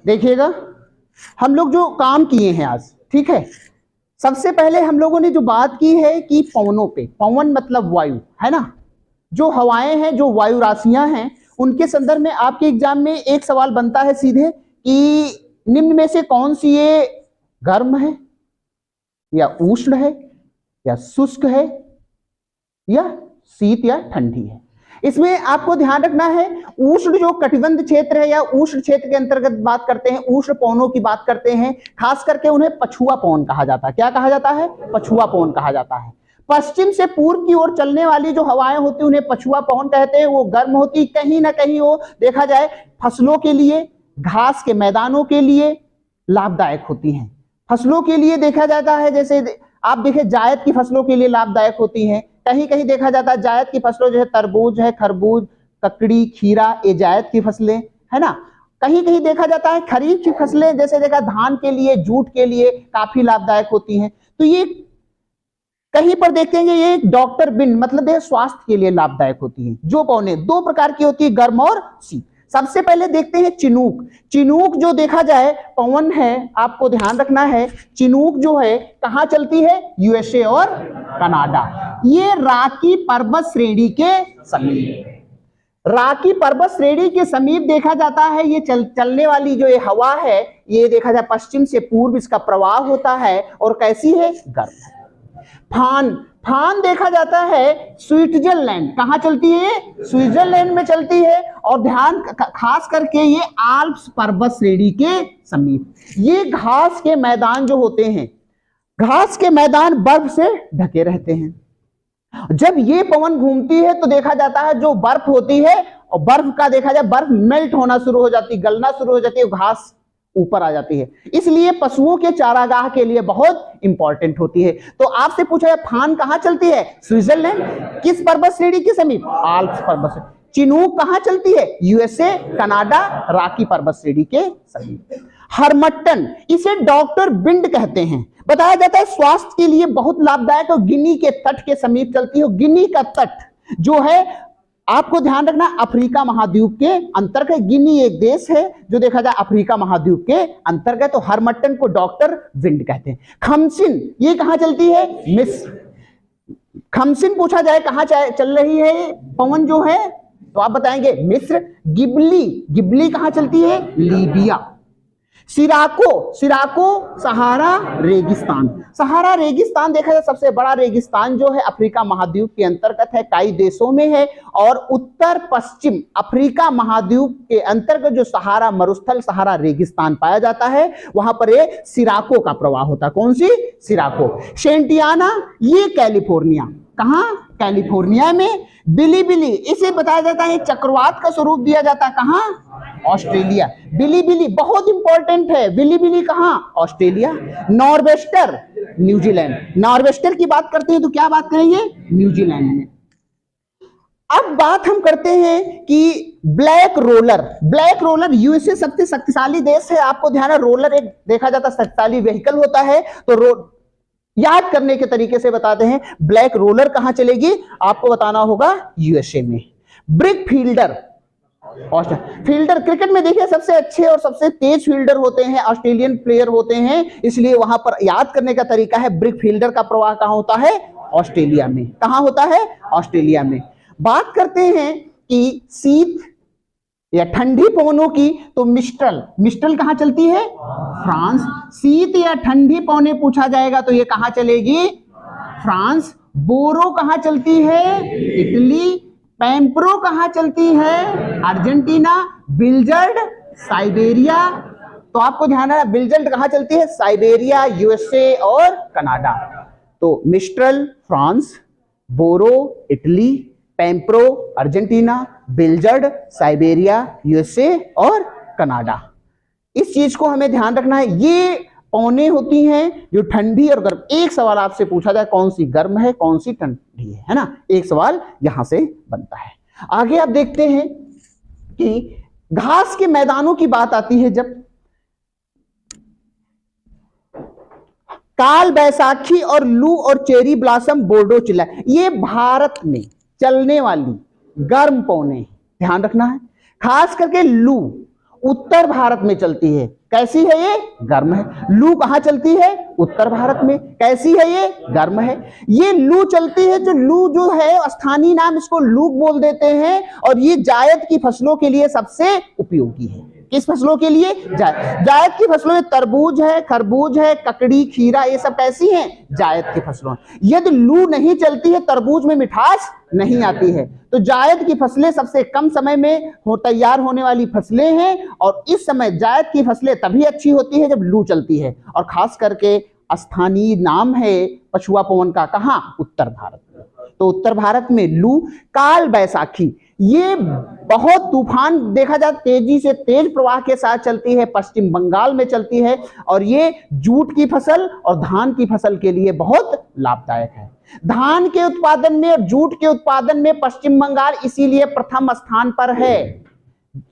देखिएगा, हम लोग जो काम किए हैं आज, ठीक है, सबसे पहले हम लोगों ने जो बात की है कि पवनों पे, पवन मतलब वायु है ना, जो हवाएं हैं, जो वायु राशियां हैं, उनके संदर्भ में आपके एग्जाम में एक सवाल बनता है सीधे कि निम्न में से कौन सी ये गर्म है या उष्ण है या शुष्क है या शीत या ठंडी है। इसमें आपको ध्यान रखना है, उष्ण जो कटिबंध क्षेत्र है या उष्ण क्षेत्र के अंतर्गत बात करते हैं, उष्ण पवनों की बात करते हैं, खास करके उन्हें पछुआ पवन कहा जाता है। क्या कहा जाता है? पछुआ पवन कहा जाता है। पश्चिम से पूर्व की ओर चलने वाली जो हवाएं होती हैं उन्हें पछुआ पवन कहते हैं। वो गर्म होती, कहीं ना कहीं वो देखा जाए फसलों के लिए, घास के मैदानों के लिए लाभदायक होती हैं। फसलों के लिए देखा जाता है, जैसे आप देखें जायद की फसलों के लिए लाभदायक होती हैं। कहीं कहीं देखा जाता है जायद की फसलों जो है तरबूज है, खरबूज, ककड़ी, खीरा, ये जायद की फसलें है ना। कहीं कहीं देखा जाता है खरीफ की फसलें, जैसे देखा धान के लिए, जूट के लिए काफी लाभदायक होती हैं। तो ये कहीं पर देखेंगे ये डॉक्टर बिन मतलब स्वास्थ्य के लिए लाभदायक होती है। जो पौने दो प्रकार की होती है, गर्म और शीत। सबसे पहले देखते हैं चिनूक। चिनूक जो देखा जाए पवन है, आपको ध्यान रखना है, चिनूक जो है कहां चलती है? यूएसए और कनाडा। ये रॉकी पर्वत श्रेणी के समीप, रॉकी पर्वत श्रेणी के समीप देखा जाता है। ये चलने वाली जो ये हवा है, ये देखा जाए पश्चिम से पूर्व इसका प्रवाह होता है और कैसी है? गर्म है। फान, फान देखा जाता है स्विट्जरलैंड, कहां चलती है? स्विट्जरलैंड में चलती है। और ध्यान खास करके ये आल्प्स पर्वत श्रेणी के समीप। ये घास के मैदान जो होते हैं, घास के मैदान बर्फ से ढके रहते हैं। जब ये पवन घूमती है तो देखा जाता है जो बर्फ होती है, और बर्फ का देखा जाए बर्फ मेल्ट होना शुरू हो जाती, गलना शुरू हो जाती है, घास ऊपर आ जाती है। इसलिए पशुओं के चारागाह के लिए बहुत इंपॉर्टेंट होती है। तो आपसे पूछा है फान कहां चलती है? स्विट्जरलैंड। किस पर्वत श्रेणी के समीप? आल्प्स पर्वत श्रेणी। चिनूक कहां चलती है? यूएसए, कनाडा, रॉकी पर्वत श्रेणी के समीप। हरमट्टन, इसे डॉक्टर बिंड कहते हैं। बताया जाता है स्वास्थ्य के लिए बहुत लाभदायक और गिनी के तट के समीप चलती है। गिनी का तट जो है, आपको ध्यान रखना, अफ्रीका महाद्वीप के अंतर्गत। गिनी एक देश है जो देखा जाए अफ्रीका महाद्वीप के अंतर्गत। तो हरमट्टन को डॉक्टर विंड कहते हैं। खमसिन, ये कहां चलती है? मिस्र। खमसिन पूछा जाए कहां चल रही है पवन जो है, तो आप बताएंगे मिस्र। गिबली, गिबली कहां चलती है? लीबिया। सिराको, सिराको सहारा रेगिस्तान। सहारा रेगिस्तान देखा जाए सबसे बड़ा रेगिस्तान जो है अफ्रीका महाद्वीप के अंतर्गत है, कई देशों में है। और उत्तर पश्चिम अफ्रीका महाद्वीप के अंतर्गत जो सहारा मरुस्थल, सहारा रेगिस्तान पाया जाता है, वहां पर ये सिराको का प्रवाह होता है। कौन सी? सिराको। सेंटियाना, ये कैलिफोर्निया, कहां? कैलिफोर्निया में। बिलीबिली, इसे बताया जाता है चक्रवात का स्वरूप दिया जाता है, कहां? ऑस्ट्रेलिया। बिलीबिली बहुत इंपॉर्टेंट है, बिलीबिली कहां? ऑस्ट्रेलिया। Nor'wester, New Zealand. नॉर्वेस्टर की बात करते हैं तो क्या बात करेंगे? न्यूजीलैंड में। अब बात हम करते हैं कि black roller. Black roller USA सबसे शक्तिशाली देश है। आपको ध्यान है, रोलर एक देखा जाता शक्तिशाली व्हीकल होता है। तो याद करने के तरीके से बताते हैं, ब्लैक रोलर कहां चलेगी? आपको बताना होगा यूएसए में। ब्रिक फील्डर, फील्डर क्रिकेट में देखिए सबसे अच्छे और सबसे तेज फील्डर होते हैं, ऑस्ट्रेलियन प्लेयर होते हैं, इसलिए वहां पर याद करने का तरीका है ब्रिक फील्डर का प्रवाह कहां होता है? ऑस्ट्रेलिया में। कहां होता है? ऑस्ट्रेलिया में। बात करते हैं कि शीत या ठंडी पवनों की, तो मिस्ट्रल, मिस्ट्रल कहां चलती है? फ्रांस। शीत या ठंडी पवनें पूछा जाएगा तो ये कहां चलेगी? फ्रांस। बोरो कहां चलती है? इटली। पैम्प्रो कहां चलती है? अर्जेंटीना। बिल्जर्ड, साइबेरिया। तो आपको ध्यान है बिल्जर्ड कहां चलती है? साइबेरिया, यूएसए और कनाडा। तो मिस्ट्रल फ्रांस, बोरो इटली, पैम्प्रो अर्जेंटीना, बिल्जर्ड साइबेरिया, यूएसए और कनाडा। इस चीज को हमें ध्यान रखना है। ये पौने होती हैं जो ठंडी और गर्म। एक सवाल आपसे पूछा जाए कौन सी गर्म है कौन सी ठंडी है ना, एक सवाल यहां से बनता है। आगे आप देखते हैं कि घास के मैदानों की बात आती है जब, काल बैसाखी और लू और चेरी ब्लॉसम बोर्डो चिल्ला, ये भारत में चलने वाली गर्म पौने, ध्यान रखना है। खास करके लू उत्तर भारत में चलती है। कैसी है ये? गर्म है। लू कहाँ चलती है? उत्तर भारत में। कैसी है ये? गर्म है। ये लू चलती है, जो लू जो है स्थानीय नाम इसको लू बोल देते हैं, और ये जायद की फसलों के लिए सबसे उपयोगी है। किस फसलों के लिए? जायद की फसलों में तरबूज है, खरबूज है, ककड़ी, खीरा, ये सब कैसी हैं? जायद की फसलों। यदि लू नहीं चलती है, तरबूज में मिठास नहीं आती है, तो जायद की फसलें सबसे कम समय में तैयार होने वाली फसलें हैं। और इस समय जायद की फसलें तभी अच्छी होती है जब लू चलती है। और खास करके स्थानीय नाम है पछुआ पवन का, कहां? उत्तर भारत में। तो उत्तर भारत में लू, काल बैसाखी, ये बहुत तूफान देखा जाए तेजी से तेज प्रवाह के साथ चलती है, पश्चिम बंगाल में चलती है, और ये जूट की फसल और धान की फसल के लिए बहुत लाभदायक है। धान के उत्पादन में और जूट के उत्पादन में पश्चिम बंगाल इसीलिए प्रथम स्थान पर है।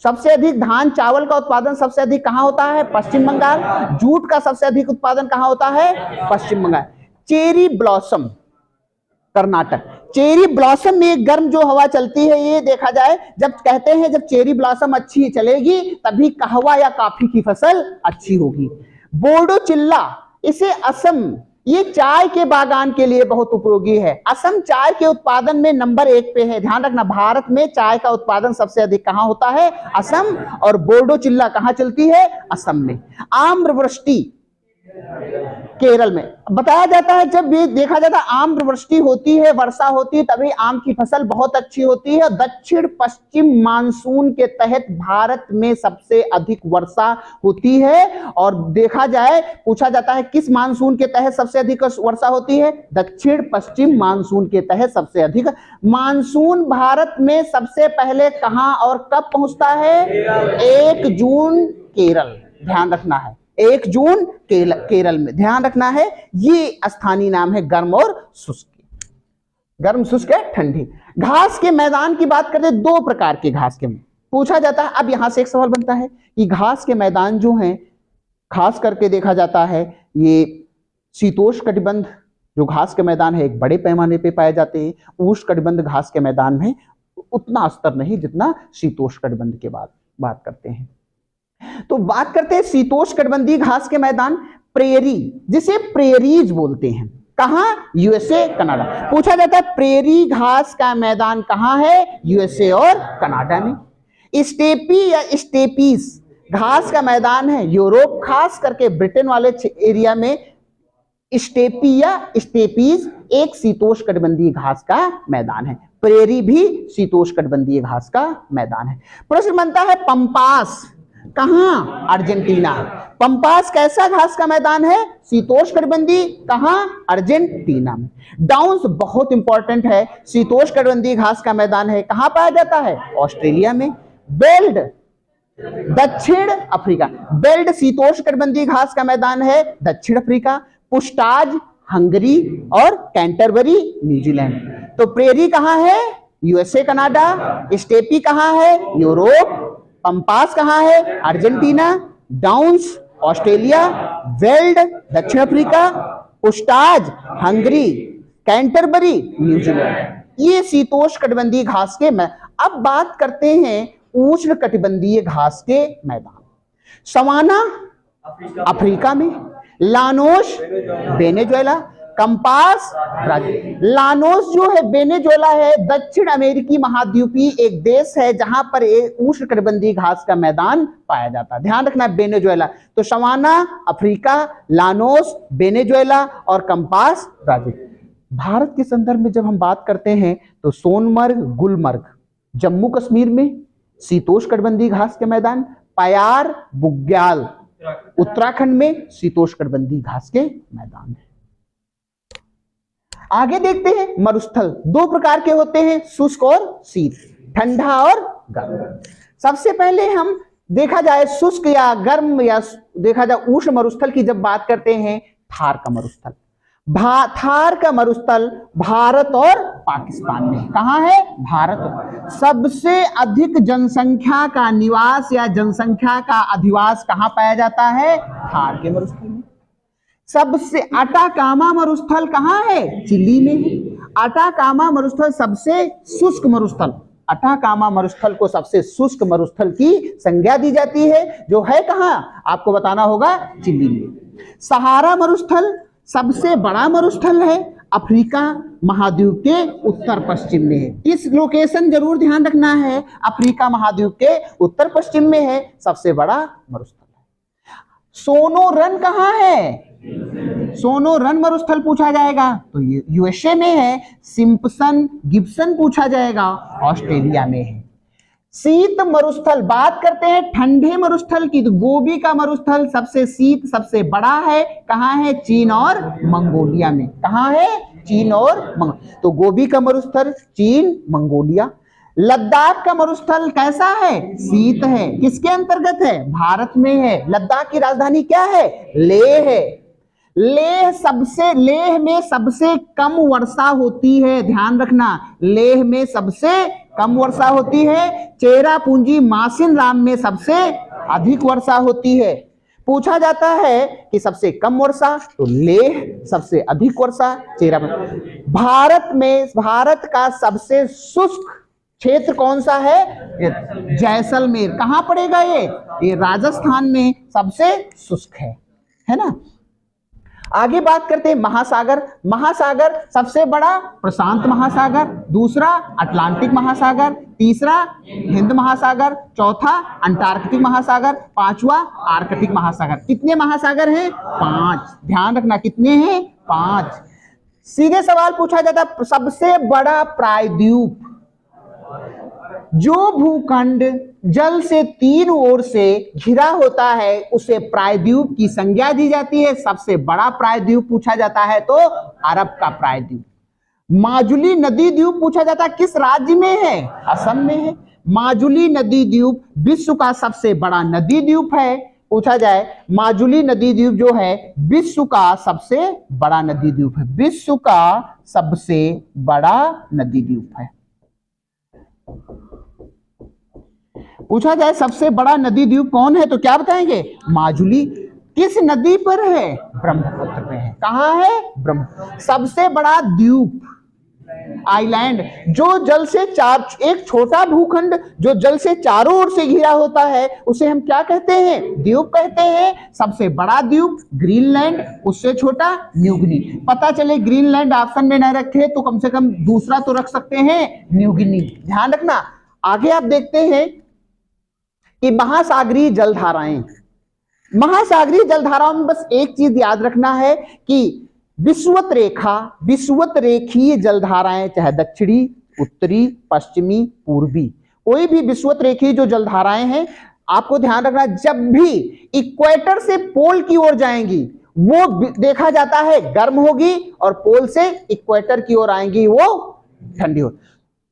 सबसे अधिक धान चावल का उत्पादन सबसे अधिक कहां होता है? पश्चिम बंगाल। जूट का सबसे अधिक उत्पादन कहां होता है? Paschim Bangal. Cherry blossom, Karnataka. Cherry blossom में एक गर्म जो हवा चलती है, ये देखा जाए जब कहते हैं जब चेरी ब्लॉसम अच्छी चलेगी तभी कहवा या कॉफी की फसल अच्छी होगी। बोर्डो चिल्ला, इसे असम, ये चाय के बागान के लिए बहुत उपयोगी है। असम चाय के उत्पादन में नंबर 1 पे है। ध्यान रखना, भारत में चाय का उत्पादन सबसे अधिक कहां होता है? असम। और बोर्डो चिल्ला कहां चलती है? असम में। आम्रवृष्टि केरल में। बताया जाता है जब भी देखा जाता है आम्रवृष्टि होती है, वर्षा होती है, तभी आम की फसल बहुत अच्छी होती है। दक्षिण पश्चिम मानसून के तहत भारत में सबसे अधिक वर्षा होती है। और देखा जाए, पूछा जाता है किस मानसून के तहत सबसे अधिक वर्षा होती है? दक्षिण पश्चिम मानसून के तहत सबसे अधिक। मानसून भारत में सबसे पहले कहां और कब पहुंचता है? 1 जून केरल। ध्यान रखना है, 1 जून केरल में। ध्यान रखना है, ये स्थानीय नाम है गर्म और शुष्क। गर्म, शुष्क है, ठंडी। घास के मैदान की बात करते हैं, 2 प्रकार के घास के पूछा जाता है। अब यहां से एक सवाल बनता है कि घास के मैदान जो हैं, खास करके देखा जाता है ये शीतोष्ण कटिबंध जो घास के मैदान है एक बड़े पैमाने पे पाए जाते हैं। उष्ण कटिबंध घास के मैदान में उतना स्तर नहीं जितना शीतोष्ण कटिबंध के बात करते हैं। तो बात करते हैं शीतोष्ण कटिबंधीय घास के मैदान, प्रेरी, जिसे प्रेरीज बोलते हैं। कहां? USA, Canada. पूछा जाता है प्रेरी घास का मैदान कहां है? यूएसए और कनाडा में। स्टेपी या स्टेपीज घास का मैदान है यूरोप, खास करके ब्रिटेन वाले एरिया में। स्टेपी या स्टेपीज एक शीतोष्ण कटिबंधीय घास का मैदान है। प्रेरी भी शीतोष्ण कटिबंधीय घास का मैदान है। प्रश्न बनता है पंपास कहां? अर्जेंटीना। पंपास कैसा घास का मैदान है? शीतोष्ण कटिबंधीय। कहां? अर्जेंटीना में। डाउन्स बहुत इंपॉर्टेंट है, शीतोष्ण कटिबंधीय घास का मैदान है, कहां पाया जाता है? ऑस्ट्रेलिया में। बेल्ड, दक्षिण अफ्रीका। बेल्ट शीतोष्ण कटिबंधीय घास का मैदान है, दक्षिण अफ्रीका। पुस्टाज, हंगरी, और कैंटरबरी, न्यूजीलैंड। तो प्रेरी कहां है? USA, Canada. स्टेपी कहां है? यूरोप। पंपास कहां है? अर्जेंटीना। Downs, Australia. वेल्ड, दक्षिण अफ्रीका। पुस्टाज, हंगरी। Canterbury, New Zealand. ये शीतोष्ण कटिबंधीय घास के अब बात करते हैं उष्ण कटिबंधीय घास के मैदान। सवाना अफ्रीका में। Llanos Venezuela. Compass Brazil. Llanos जो है वेनेजुएला है, दक्षिण अमेरिकी महाद्वीपीय एक देश है जहां पर उष्ण कटिबंधीय घास का मैदान पाया जाता है। ध्यान रखना, वेनेजुएला। तो सवाना अफ्रीका, लानोस वेनेजुएला, और कंपास ब्राजील। भारत के संदर्भ में जब हम बात करते हैं तो सोनमर्ग, गुलमर्ग जम्मू कश्मीर में शीतोष्ण कटिबंधीय घास के मैदान। पयार, बुग्याल उत्तराखंड में शीतोष्ण कटिबंधीय घास के मैदान है। आगे देखते हैं मरुस्थल। 2 प्रकार के होते हैं, शुष्क और शीत, ठंडा और गर्म। सबसे पहले हम देखा जाए शुष्क या गर्म या देखा जाए उष्ण मरुस्थल की जब बात करते हैं, थार का मरुस्थल। थार का मरुस्थल भारत और पाकिस्तान में। कहां है? भारत। सबसे अधिक जनसंख्या का निवास या जनसंख्या का अधिवास कहां पाया जाता है? थार के मरुस्थल में। सबसे अटाकामा मरुस्थल कहां है? चिली में है। अटाकामा मरुस्थल सबसे शुष्क मरुस्थल। अटाकामा मरुस्थल को सबसे शुष्क मरुस्थल की संज्ञा दी जाती है, जो है कहाँ, आपको बताना होगा, चिली में। सहारा मरुस्थल सबसे बड़ा मरुस्थल है, अफ्रीका महाद्वीप के उत्तर पश्चिम में है। इस लोकेशन जरूर ध्यान रखना है, अफ्रीका महाद्वीप के उत्तर पश्चिम में है, सबसे बड़ा मरुस्थल है। सोनोरन कहाँ है, सोनोरन मरुस्थल पूछा जाएगा तो ये यूएसए में है। सिम्पसन गिब्सन पूछा जाएगा, ऑस्ट्रेलिया में है। शीत मरुस्थल, बात करते हैं ठंडे मरुस्थल की, तो गोबी का मरुस्थल सबसे शीत सबसे बड़ा है, कहाँ है, चीन और मंगोलिया में। कहाँ है, चीन और तो गोबी का मरुस्थल चीन मंगोलिया। लद्दाख का मरुस्थल कैसा है, शीत है, किसके अंतर्गत है, भारत में है। लद्दाख की राजधानी क्या है, लेह है। लेह में सबसे कम वर्षा होती है, ध्यान रखना, लेह में सबसे कम वर्षा होती है। चेरापूंजी मासिन राम में सबसे अधिक वर्षा होती है। पूछा जाता है कि सबसे कम वर्षा, तो लेह, सबसे अधिक वर्षा चेरापूंजी। भारत का सबसे शुष्क क्षेत्र कौन सा है, जैसलमेर। कहां पड़ेगा ये राजस्थान में सबसे शुष्क है ना। आगे बात करते हैं महासागर। महासागर सबसे बड़ा प्रशांत महासागर, दूसरा अटलांटिक महासागर, तीसरा हिंद महासागर, चौथा अंटार्कटिक महासागर, पांचवा आर्कटिक महासागर। कितने महासागर हैं, 5। ध्यान रखना कितने हैं, 5। सीधे सवाल पूछा जाता, सबसे बड़ा प्रायद्वीप, जो भूखंड जल से 3 ओर से घिरा होता है उसे प्रायद्वीप की संज्ञा दी जाती है। सबसे बड़ा प्रायद्वीप पूछा जाता है तो अरब का प्रायद्वीप। माजुली नदी द्वीप पूछा जाता है, किस राज्य में है, असम में है। माजुली नदी द्वीप विश्व का सबसे बड़ा नदी द्वीप है। पूछा जाए, माजुली नदी द्वीप जो है विश्व का सबसे बड़ा नदी द्वीप है, विश्व का सबसे बड़ा नदी द्वीप है। पूछा जाए सबसे बड़ा नदी द्वीप कौन है, तो क्या बताएंगे, माजुली। किस नदी पर है, ब्रह्मपुत्र में है। कहां है, सबसे बड़ा द्वीप, आइलैंड, जो जल से एक छोटा भूखंड जो जल से चारों ओर से घिरा होता है उसे हम क्या कहते हैं, द्वीप कहते हैं। सबसे बड़ा द्वीप ग्रीनलैंड, उससे छोटा न्यूगिनी। पता चले ग्रीनलैंड ऑप्शन में न रखे तो कम से कम दूसरा तो रख सकते हैं, न्यूगिनी। ध्यान रखना। आगे आप देखते हैं कि महासागरीय जलधाराएं, महासागरीय जलधाराओं में बस एक चीज याद रखना है कि विषुवत रेखीय जलधाराएं, चाहे दक्षिणी, उत्तरी, पश्चिमी, पूर्वी, कोई भी विषुवत रेखीय जो जलधाराएं हैं, आपको ध्यान रखना, जब भी इक्वेटर से पोल की ओर जाएंगी वो देखा जाता है गर्म होगी, और पोल से इक्वेटर की ओर आएंगी वो ठंडी होगी।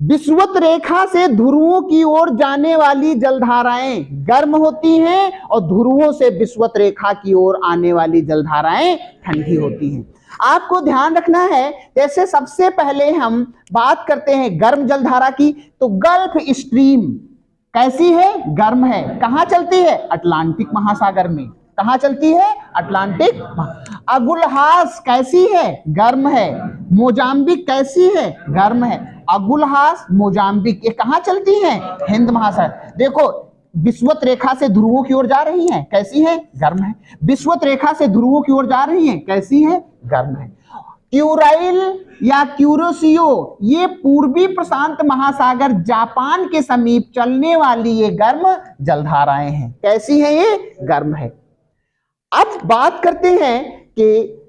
विषुवत रेखा से ध्रुवों की ओर जाने वाली जलधाराएं गर्म होती हैं, और ध्रुवों से विषुवत रेखा की ओर आने वाली जलधाराएं ठंडी होती हैं। आपको ध्यान रखना है, जैसे सबसे पहले हम बात करते हैं गर्म जलधारा की, तो गल्फ स्ट्रीम कैसी है, गर्म है। कहां चलती है, अटलांटिक महासागर में। कहां चलती है, अटलांटिक। अगुलहास कैसी है, गर्म है। मोजाम्बिक कैसी है, गर्म है। अगुलहास, मोजाम्बिक, ये कहां चलती हैं, हिंद महासागर। देखो विषुवत रेखा से ध्रुवों की ओर जा रही हैं, कैसी है, गर्म है। विषुवत रेखा से ध्रुवों की ओर जा रही हैं, कैसी है, गर्म है। क्यूराइल या क्यूरोसियो, ये पूर्वी प्रशांत महासागर जापान के समीप चलने वाली ये गर्म जलधाराएं हैं। कैसी है ये, गर्म है। अब बात करते हैं कि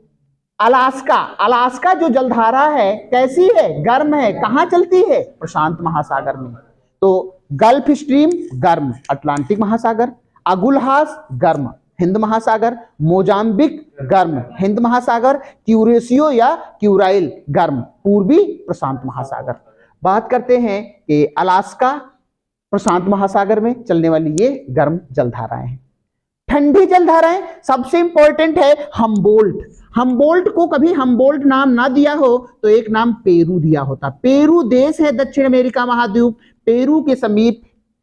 अलास्का जो जलधारा है कैसी है, गर्म है। कहां चलती है, प्रशांत महासागर में। तो गल्फ स्ट्रीम गर्म, अटलांटिक महासागर। अगुलहास गर्म, हिंद महासागर। मोजाम्बिक गर्म, हिंद महासागर। क्यूरेसियो या क्यूराइल गर्म, पूर्वी प्रशांत महासागर। बात करते हैं कि अलास्का प्रशांत महासागर में चलने वाली ये गर्म जलधाराएं हैं। ठंडी जलधाराएं सबसे इंपॉर्टेंट है हम्बोल्ट। हम्बोल्ट को कभी हम्बोल्ट नाम ना दिया हो तो एक नाम पेरू दिया होता। पेरू देश है दक्षिण अमेरिका महाद्वीप, पेरू के समीप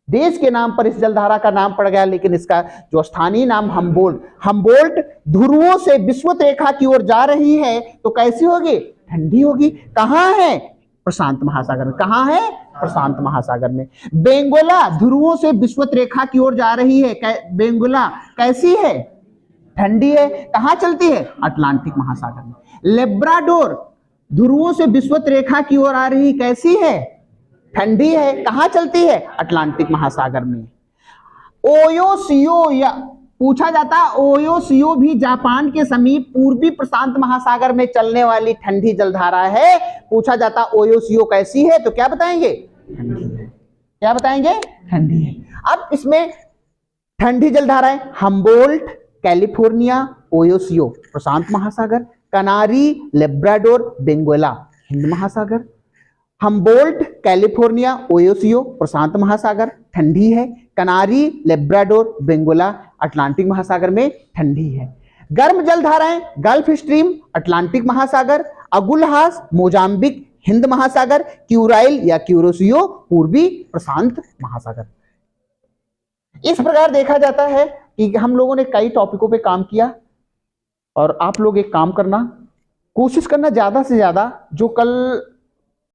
देश के नाम पर इस जलधारा का नाम पड़ गया, लेकिन इसका जो स्थानीय नाम हम्बोल्ट ध्रुवों से विषुवत रेखा की ओर जा रही है तो कैसी होगी, ठंडी होगी। कहां है, प्रशांत महासागर में। कहाँ है? प्रशांत महासागर में। बेंगोला ध्रुवों से विषुवत रेखा की ओर जा रही है। बेंगोला कैसी है? ठंडी है। कहाँ चलती है? अटलांटिक महासागर में। लेब्राडोर ध्रुवों से विषुवत रेखा की ओर आ रही, कैसी है? ठंडी है। कहाँ चलती है? अटलांटिक महासागर में। ओयोसियो या पूछा जाता है, ओयोसियो भी जापान के समीप पूर्वी प्रशांत महासागर में चलने वाली ठंडी जलधारा है। पूछा जाता ओयोसियो कैसी है, तो क्या बताएंगे? ठंडी है। क्या बताएंगे? ठंडी है। अब इसमें ठंडी जलधाराएं हम्बोल्ट, कैलिफोर्निया, ओयोसियो प्रशांत महासागर, कनारी, लेब्राडोर, बेंगोला हिंद महासागर। हम्बोल्ट, कैलिफोर्निया, ओयोसियो प्रशांत महासागर ठंडी है। कनारी, लेब्राडोर, बेंगोला अटलांटिक महासागर में ठंडी है। गर्म जलधाराएं गल्फ स्ट्रीम अटलांटिक महासागर, अगुलहास मोजाम्बिक हिंद महासागर, क्यूराइल या क्यूरोसियो पूर्वी प्रशांत महासागर। इस प्रकार देखा जाता है कि हम लोगों ने कई टॉपिकों पे काम किया और आप लोग एक काम करना, कोशिश करना ज्यादा से ज्यादा जो कल